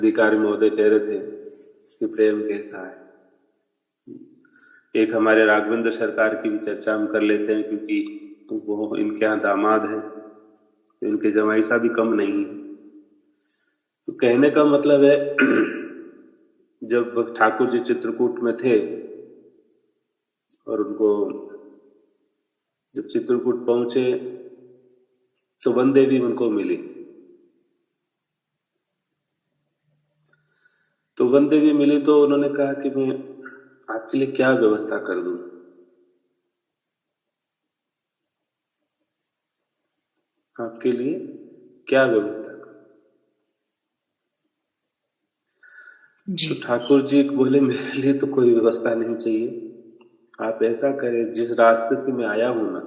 अधिकारी महोदय कह रहे थे कि प्रेम कैसा है। एक हमारे राघवेंद्र सरकार की भी चर्चा हम कर लेते हैं, क्योंकि वो इनके यहाँ दामाद हैं, तो इनके जमाई सा भी कम नहीं है। तो कहने का मतलब है जब ठाकुर जी चित्रकूट में थे और उनको जब चित्रकूट पहुंचे तो वन देवी उनको मिली। तो वन देवी मिली तो उन्होंने कहा कि मैं आपके लिए क्या व्यवस्था कर दूं, आपके लिए क्या व्यवस्था कर। तो ठाकुर जी बोले मेरे लिए तो कोई व्यवस्था नहीं चाहिए, आप ऐसा करें जिस रास्ते से मैं आया हूं ना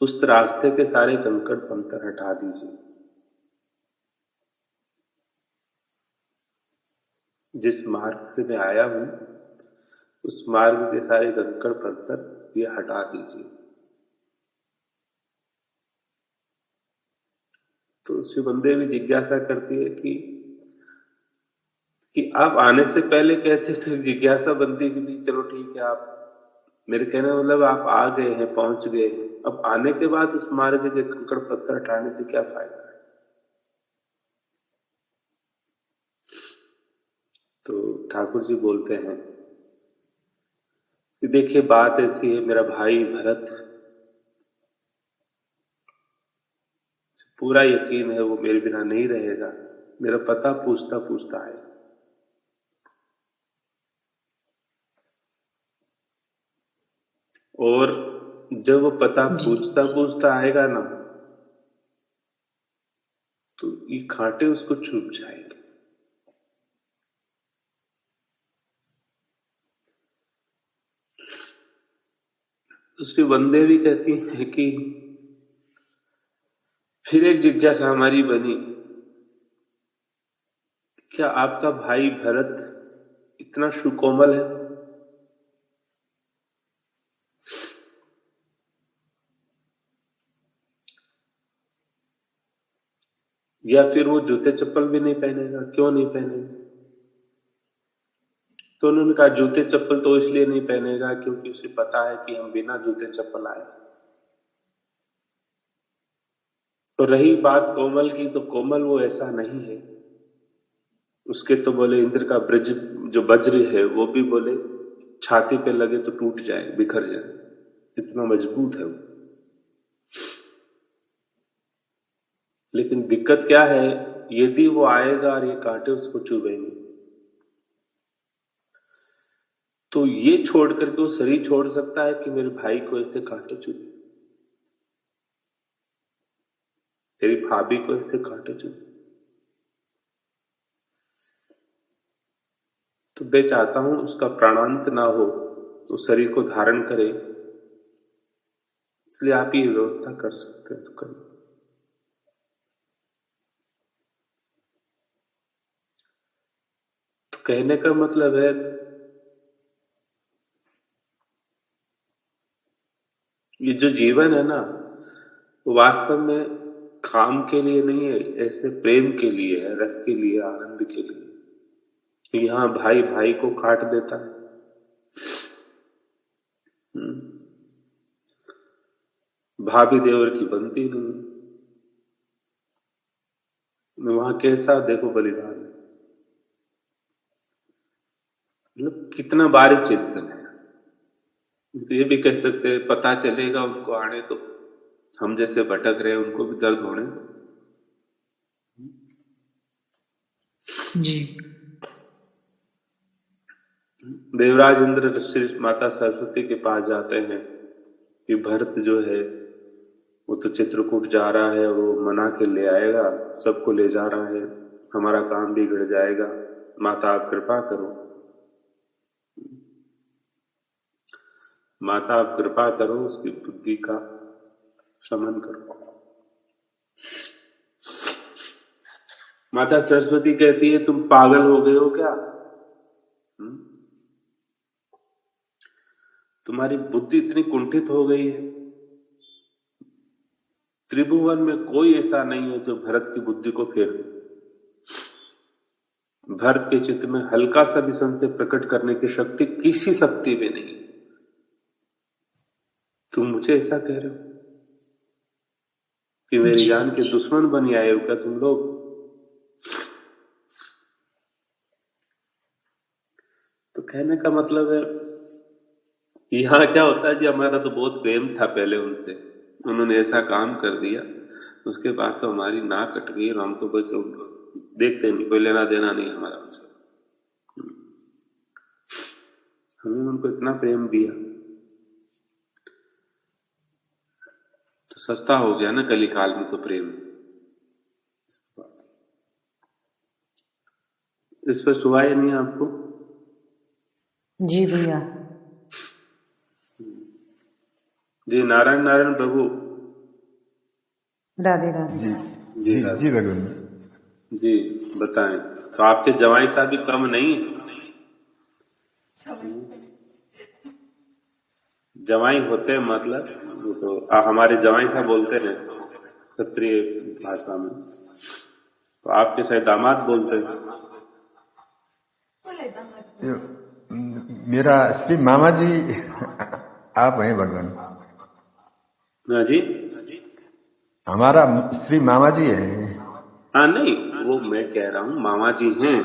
उस रास्ते के सारे कंकड़ पत्थर हटा दीजिए। जिस मार्ग से मैं आया हूं उस मार्ग के सारे कंकड़ पत्थर ये हटा दीजिए। तो उसके बंदे भी जिज्ञासा करती है कि आप आने से पहले कहते थे, जिज्ञासा बनती कि चलो ठीक है, आप मेरे कहने का मतलब आप आ गए हैं, पहुंच गए हैं, अब आने के बाद उस मार्ग के कंकड़ पत्थर हटाने से क्या फायदा है। तो ठाकुर जी बोलते हैं कि देखिए बात ऐसी है, मेरा भाई भरत पूरा यकीन है वो मेरे बिना नहीं रहेगा, मेरा पता पूछता पूछता है। और जब वो पता पूछता पूछता आएगा ना तो ये कांटे उसको चुभ जाएंगे। उसके बंदे भी कहती हैं कि फिर एक जिज्ञासा हमारी बनी, क्या आपका भाई भरत इतना सुकोमल है या फिर वो जूते चप्पल भी नहीं पहनेगा, क्यों नहीं पहनेगा। तो उन्होंने कहा जूते चप्पल तो इसलिए नहीं पहनेगा क्योंकि उसे पता है कि हम बिना जूते चप्पल आए। तो रही बात कोमल की, तो कोमल वो ऐसा नहीं है। उसके तो बोले इंद्र का ब्रज जो वज्र है वो भी बोले छाती पे लगे तो टूट जाए, बिखर जाए, इतना मजबूत है वो। लेकिन दिक्कत क्या है, यदि वो आएगा और ये कांटे उसको चुभेंगे तो ये छोड़ करके वो शरीर छोड़ सकता है कि मेरे भाई को ऐसे कांटे चुभे, तेरी भाभी को ऐसे कांटे चुभे। तो मैं चाहता हूं उसका प्राणांत ना हो, तो शरीर को धारण करे, इसलिए आप ये व्यवस्था कर सकते हैं तो करिए। तो कहने का मतलब है ये जो जीवन है ना वो वास्तव में काम के लिए नहीं है, ऐसे प्रेम के लिए है, रस के लिए, आनंद के लिए। तो यहां भाई भाई को काट देता है। भाभी देवर की बनती नहीं, वहां कैसा देखो बलिदान है, मतलब कितना बारीक चिंतन है। तो ये भी कह सकते हैं पता चलेगा उनको आने तो हम जैसे भटक रहे हैं उनको भी दर्द होने। जी देवराज इंद्र श्री माता सरस्वती के पास जाते हैं कि भरत जो है वो तो चित्रकूट जा रहा है, वो मना के ले आएगा, सबको ले जा रहा है, हमारा काम बिगड़ जाएगा, माता आप कृपा करो, माता आप कृपा करो, उसकी बुद्धि का शमन करो। माता सरस्वती कहती है तुम पागल हो गए हो क्या, तुम्हारी बुद्धि इतनी कुंठित हो गई है, त्रिभुवन में कोई ऐसा नहीं है जो भरत की बुद्धि को फेर दे। भरत के चित्त में हल्का सा भी संशय प्रकट करने की शक्ति किसी शक्ति में नहीं। तुम मुझे ऐसा कह रहे हो कि मेरी जान के दुश्मन बन आए हो क्या तुम लोग? तो कहने का मतलब है यहाँ क्या होता है जी, हमारा तो बहुत प्रेम था पहले उनसे, उन्होंने ऐसा काम कर दिया, उसके बाद तो हमारी नाक कट गई और हम तो बस देखते नहीं, कोई लेना देना नहीं हमारा उनसे। हमने उनको इतना प्रेम दिया तो सस्ता हो गया ना कलिकाल में तो प्रेम। इस पर सुहा या नहीं आपको? जी भैया। जी नारायण नारायण प्रभु। राधे राधे। जी जी जी भगवान जी बताएं। तो आपके जवाई साहब भी कम नहीं है? जवाई होते हैं मतलब वो तो हमारे जवाई साहब बोलते हैं क्षत्रिय भाषा में, तो आपके शायद दामाद बोलते हैं। मेरा श्री मामा जी आप हैं भगवान। हाँ जी, हमारा श्री मामा जी है। हाँ नहीं वो मैं कह रहा हूँ मामा जी हैं,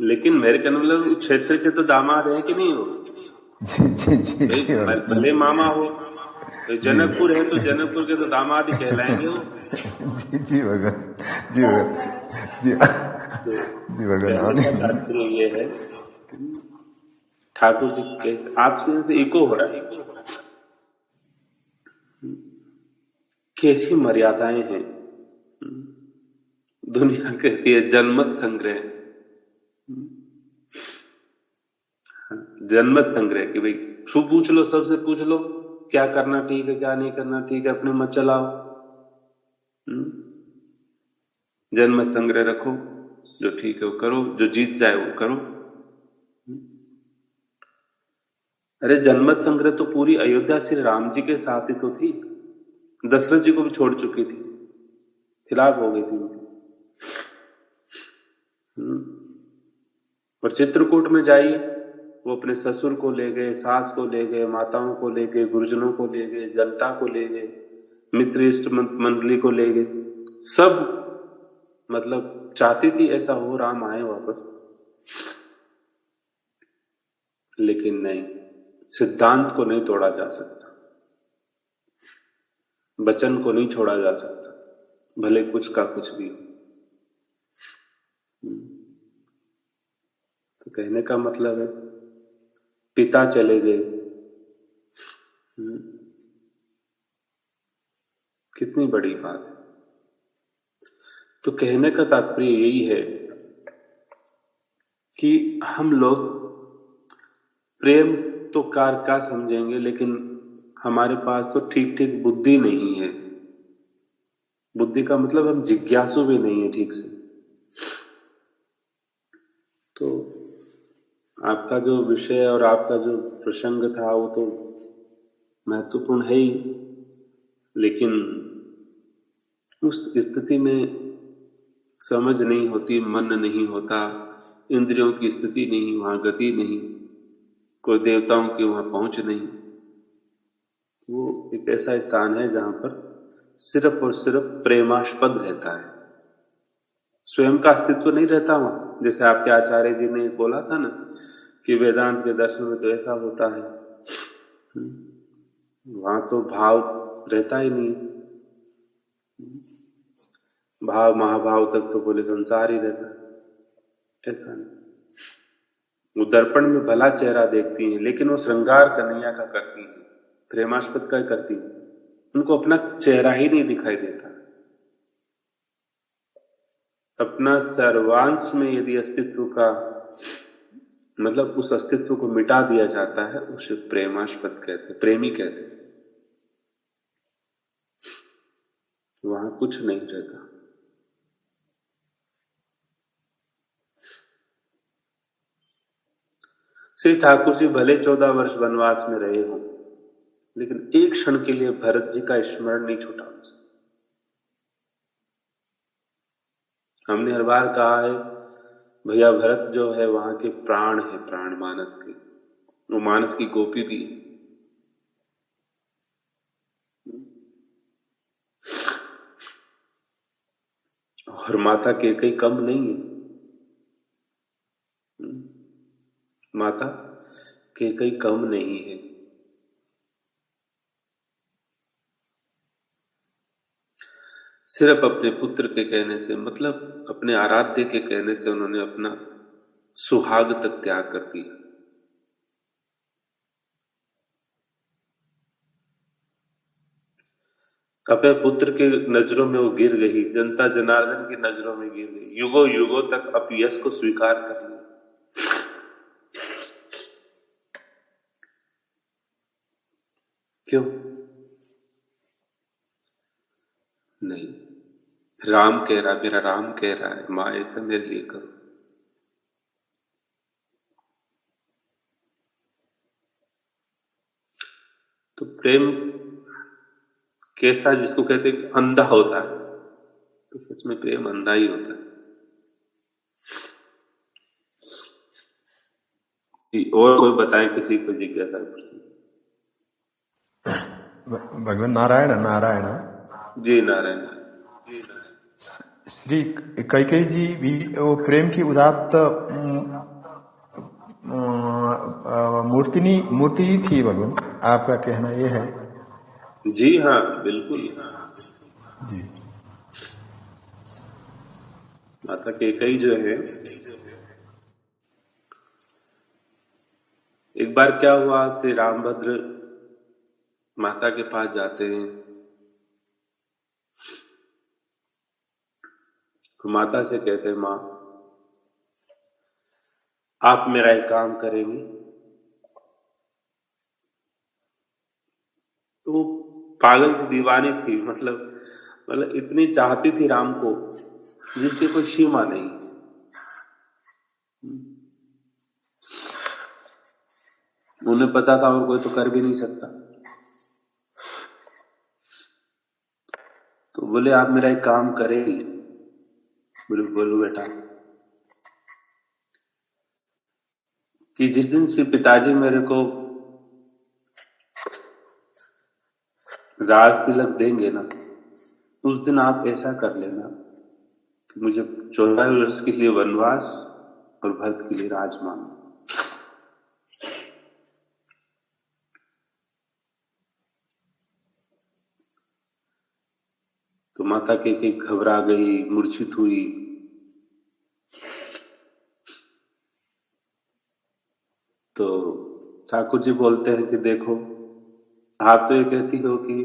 लेकिन मेरे कहने मतलब क्षेत्र के तो दामाद हैं कि नहीं? वो जी जी जी जी भले मामा हो, तो जनकपुर है तो जनकपुर के तो दामाद ही कहलाएंगे वो। जी जी भगवान जी भगवान जी जी भगवान। तात्पर्य ये है ठाकुर जी कैसे आपके यहाँ से इको हो रहा है, कैसी मर्यादाएं हैं। दुनिया कहती है जनमत संग्रह, जनमत संग्रह कि भाई शु पूछ लो, सबसे पूछ लो क्या करना ठीक है क्या नहीं करना ठीक है, अपने मत चलाओ। जनमत संग्रह रखो, जो ठीक है वो करो, जो जीत जाए वो करो। अरे जनमत संग्रह तो पूरी अयोध्या श्री राम जी के साथ ही तो थी, दशरथ जी को भी छोड़ चुकी थी, खिलाफ हो गई थी उनकी। और चित्रकूट में जाइए, वो अपने ससुर को ले गए, सास को ले गए, माताओं को ले गए, गुरुजनों को ले गए, जनता को ले गए, मित्र इष्ट मंडली को ले गए, सब मतलब चाहती थी ऐसा हो, राम आए वापस, लेकिन नहीं, सिद्धांत को नहीं तोड़ा जा सकता, वचन को नहीं छोड़ा जा सकता, भले कुछ का कुछ भी हो। तो कहने का मतलब है पिता चले गए, कितनी बड़ी बात है। तो कहने का तात्पर्य यही है कि हम लोग प्रेम तो कार का समझेंगे, लेकिन हमारे पास तो ठीक ठीक बुद्धि नहीं है। बुद्धि का मतलब हम जिज्ञासु भी नहीं है ठीक से। तो आपका जो विषय और आपका जो प्रसंग था वो तो महत्वपूर्ण है ही, लेकिन उस स्थिति में समझ नहीं होती, मन नहीं होता, इंद्रियों की स्थिति नहीं, वहां गति नहीं, कोई देवताओं की वहां पहुंच नहीं। वो एक ऐसा स्थान है जहां पर सिर्फ और सिर्फ प्रेमास्पद रहता है, स्वयं का अस्तित्व नहीं रहता वहां। जैसे आपके आचार्य जी ने बोला था ना कि वेदांत के दर्शन में तो ऐसा होता है, वहां तो भाव रहता ही नहीं, भाव महाभाव तक तो बोले संसार ही रहता है, ऐसा नहीं। वो दर्पण में भला चेहरा देखती हैं, लेकिन वो श्रृंगार कन्हैया का करती हैं, प्रेमास्पद का करती हैं, उनको अपना चेहरा ही नहीं दिखाई देता। अपना सर्वांश में यदि अस्तित्व का मतलब उस अस्तित्व को मिटा दिया जाता है, उसे प्रेमास्पद कहते, प्रेमी कहते। वहां कुछ नहीं रहता। श्री ठाकुर जी भले 14 वर्ष वनवास में रहे हों, लेकिन एक क्षण के लिए भरत जी का स्मरण नहीं छूटा उनसे। हमने हर बार कहा है भैया भरत जो है वहां के प्राण है, प्राण मानस के, वो मानस की गोपी भी है। और माता कैकेयी कम नहीं है। माता कैकेयी कम नहीं है। सिर्फ अपने पुत्र के कहने से, मतलब अपने आराध्य के कहने से उन्होंने अपना सुहाग तक त्याग कर दिया। अपने पुत्र के नजरों में वो गिर गई, जनता जनार्दन की नजरों में गिर गई, युगों युगों तक अपयश को स्वीकार कर लिया। क्यों नहीं? राम कह रहा, मेरा राम कह रहा है, मां ऐसा मेरे लिए करो। तो प्रेम कैसा, जिसको कहते हैं अंधा होता है, तो सच में प्रेम अंधा ही होता है। और कोई बताए किसी को जिज्ञासा? भगवान नारायण नारायण जी नारायण। श्री कैकेयी जी भी वो प्रेम की उदात्त मूर्ति ही थी भगवान, आपका कहना ये है? जी हाँ, बिल्कुल जी। माता कैकेयी जो है, एक बार क्या हुआ, श्री रामभद्र माता के पास जाते हैं, तो माता से कहते हैं, मां आप मेरा एक काम करेंगे? तो वो पागल थी, दीवानी थी, मतलब इतनी चाहती थी राम को जिसकी कोई सीमा नहीं। उन्हें पता था और कोई तो कर भी नहीं सकता। तो बोले आप मेरा एक काम करेंगे? बोले बोलो बेटा। कि जिस दिन से पिताजी मेरे को राज तिलक देंगे ना, उस दिन आप ऐसा कर लेना कि मुझे 14 वर्ष के लिए वनवास और भरत के लिए राजमान। तो माता कैकेयी घबरा गई, मूर्छित हुई। तो ठाकुर जी बोलते हैं कि देखो, आप तो ये कहती हो कि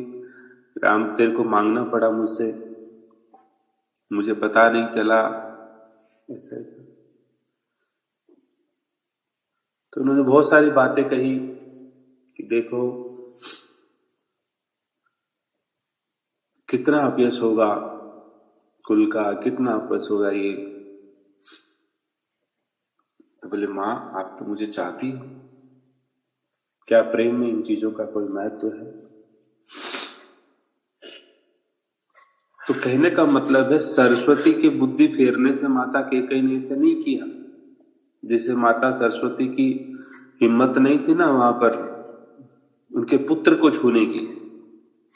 राम तेरे को मांगना पड़ा मुझसे, मुझे पता नहीं चला, ऐसा ऐसा। तो उन्होंने बहुत सारी बातें कही कि देखो कितना अपयश होगा कुल का, कितना अपयश होगा ये। तो बोले मां आप तो मुझे चाहती हो, क्या प्रेम में इन चीजों का कोई महत्व है? तो कहने का मतलब है, सरस्वती की बुद्धि फेरने से माता कैकेयी ने इसे नहीं किया। जैसे माता सरस्वती की हिम्मत नहीं थी ना वहां पर उनके पुत्र को छूने की,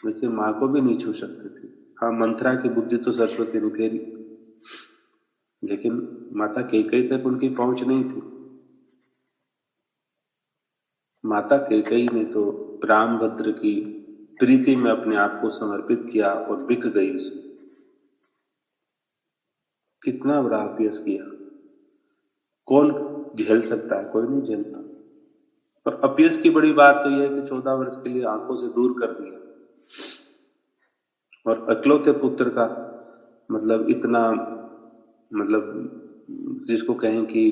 वैसे मां को भी नहीं छू सकते थे। हाँ, मंथरा की बुद्धि तो सरस्वती ने फेरी, लेकिन माता कैकेयी तक उनकी पहुंच नहीं थी। माता कैकेयी ने तो रामभद्र की प्रीति में अपने आप को समर्पित किया और बिक गई उसमें। कितना बड़ा अपयश किया, कौन झेल सकता है? कोई नहीं झेलता। और अपयश की बड़ी बात तो यह है कि 14 वर्ष के लिए आंखों से दूर कर दिया, और अकलौते पुत्र का मतलब इतना, मतलब जिसको कहें कि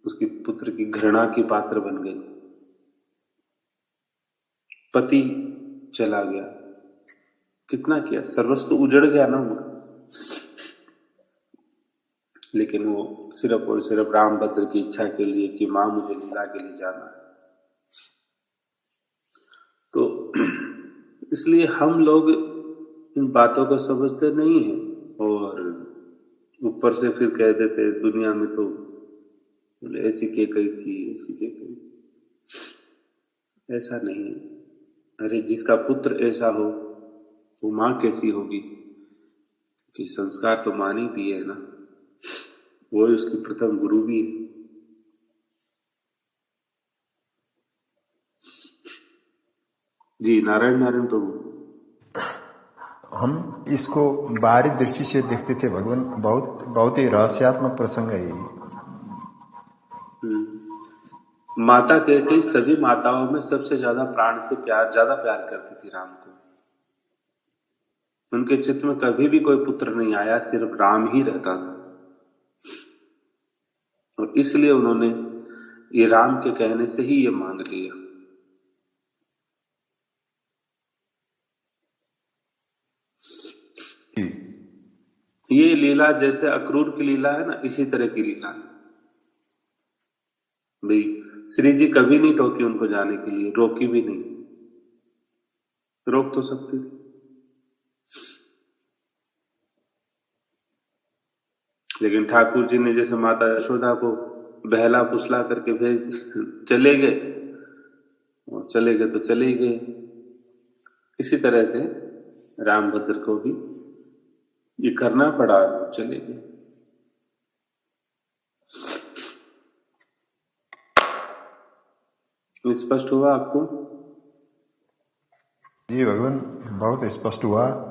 उसकी पुत्र की घृणा की पात्र बन गई। पति चला गया, कितना किया, सर्वस्व उजड़ गया ना उनका। लेकिन वो सिर्फ और सिर्फ रामभद्र की इच्छा के लिए कि मां मुझे लीला के लिए जाना है। तो इसलिए हम लोग इन बातों को समझते नहीं हैं, और ऊपर से फिर कह देते दुनिया में तो ऐसी के कही थी, ऐसी के कही। ऐसा नहीं है। अरे जिसका पुत्र ऐसा हो वो माँ कैसी होगी? कि संस्कार तो माँ ने दिए है ना, वो उसकी प्रथम गुरु भी है। जी नारायण नारायण प्रभु। हम इसको बाहरी दृष्टि से देखते थे भगवान, बहुत बहुत ही रहस्यात्मक प्रसंग है ये। माता कहते सभी माताओं में सबसे ज्यादा प्राण से ज्यादा प्यार करती थी राम को। उनके चित्त में कभी भी कोई पुत्र नहीं आया, सिर्फ राम ही रहता था। और इसलिए उन्होंने ये राम के कहने से ही ये मांग लिया। ये लीला जैसे अक्रूर की लीला है ना, इसी तरह की लीला है भाई। श्री जी कभी नहीं टोकी उनको जाने के लिए, रोकी भी नहीं। रोक तो सकती थी, लेकिन ठाकुर जी ने जैसे माता यशोदा को बहला फुसला करके भेज चले गए, और चले गए तो चले गए। इसी तरह से रामभद्र को भी ये करना पड़ा, चले गए। स्पष्ट हुआ आपको? जी भगवान, बहुत स्पष्ट हुआ।